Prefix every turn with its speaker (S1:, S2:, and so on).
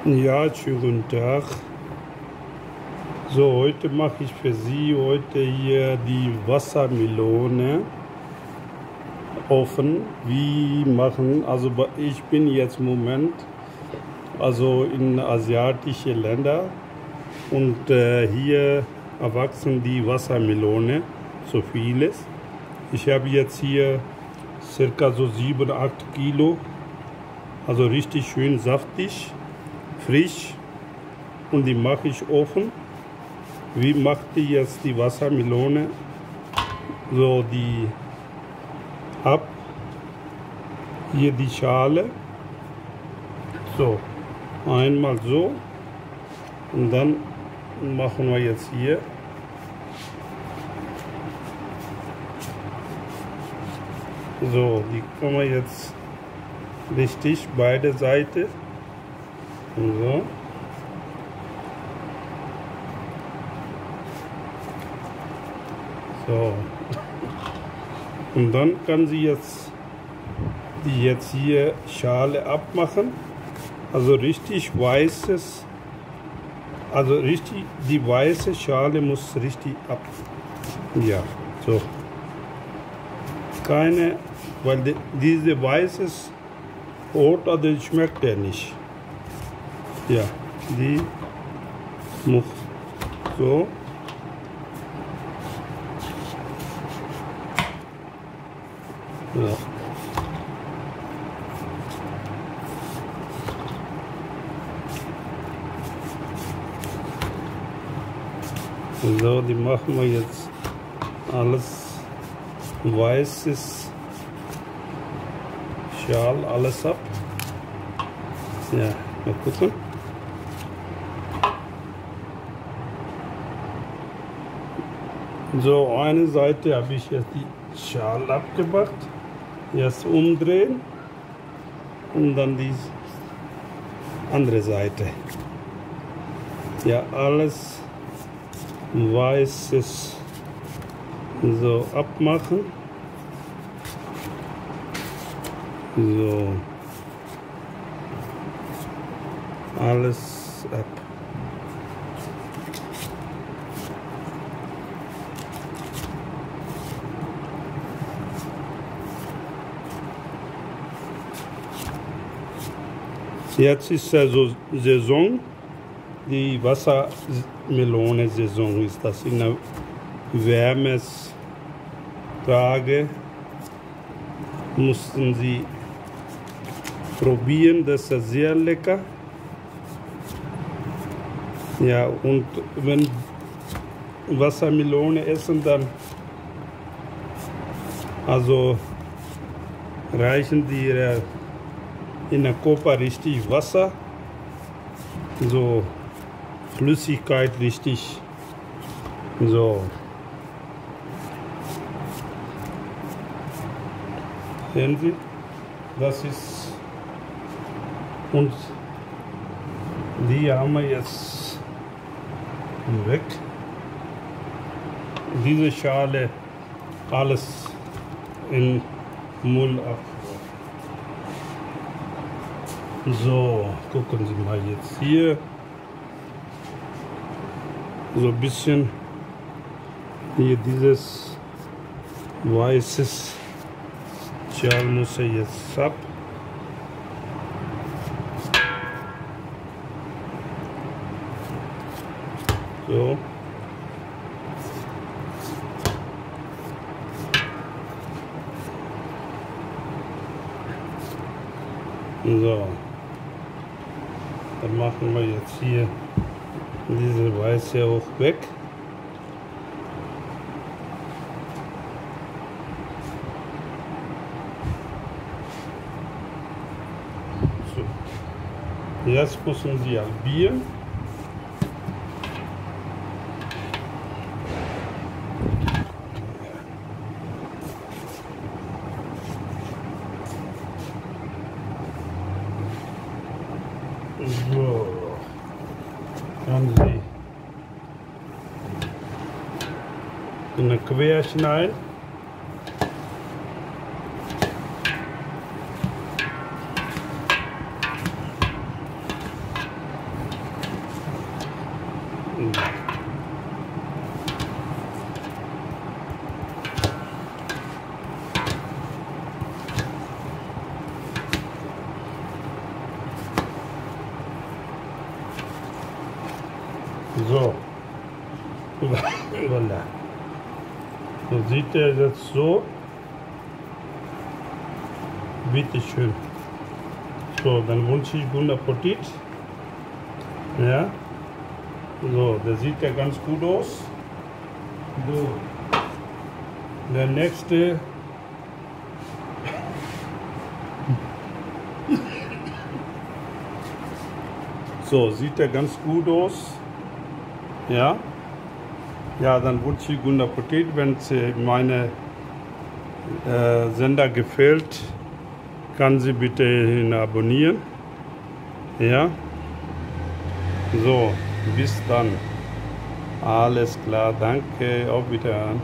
S1: Ja, schönen guten Tag. So, heute mache ich für Sie heute hier die Wassermelone offen. Wie machen, also ich bin jetzt im Moment also in asiatische Länder und hier erwachsen die Wassermelone, so vieles. Ich habe jetzt hier circa so 7, 8 Kilo, also richtig schön saftig, frisch, und die mache ich offen. Wie macht die jetzt die Wassermelone? So, die ab, hier die Schale, so, einmal so, und dann machen wir jetzt hier so, die kann man jetzt richtig beide Seiten so. So. Und dann kann sie jetzt die hier Schale abmachen. Also richtig weißes, also richtig, die weiße Schale muss richtig ab. Ja, so. Keine, weil diese weißes Brot, also schmeckt der nicht. Ja, die muss so. Ja. So, die machen wir jetzt alles weißes Schal, alles ab. Ja, mal gucken. So, eine Seite habe ich jetzt die Schale abgemacht. Jetzt umdrehen und dann die andere Seite. Ja, alles weißes so abmachen. So, alles ab. Jetzt ist also Saison, die Wassermelone-Saison ist das. In der wärmes Tage mussten Sie probieren, das ist sehr lecker. Ja, und wenn Wassermelone essen, dann also reichen die in der Körper richtig Wasser, so Flüssigkeit richtig, so. Sehen Sie, das ist, und die haben wir jetzt weg. Diese Schale alles in Müll ab. So, gucken Sie mal jetzt hier. So ein bisschen hier dieses weißes Schal muss er jetzt ab. So. So. Dann machen wir jetzt hier diese weiße auch weg. So. Jetzt müssen Sie halbieren. So. Kann Sie in eine Quer schneiden. So. Voilà. So sieht er jetzt so. Bitte schön. So, dann wünsche ich guten Appetit. Ja. So, der sieht ja ganz gut aus. So. Der nächste. So, sieht er ganz gut aus. Ja. Ja, dann wünsche ich guten Appetit. Wenn es meine Sender gefällt, kann sie bitte ihn abonnieren. Ja. So, bis dann. Alles klar, danke, auf Wiedersehen.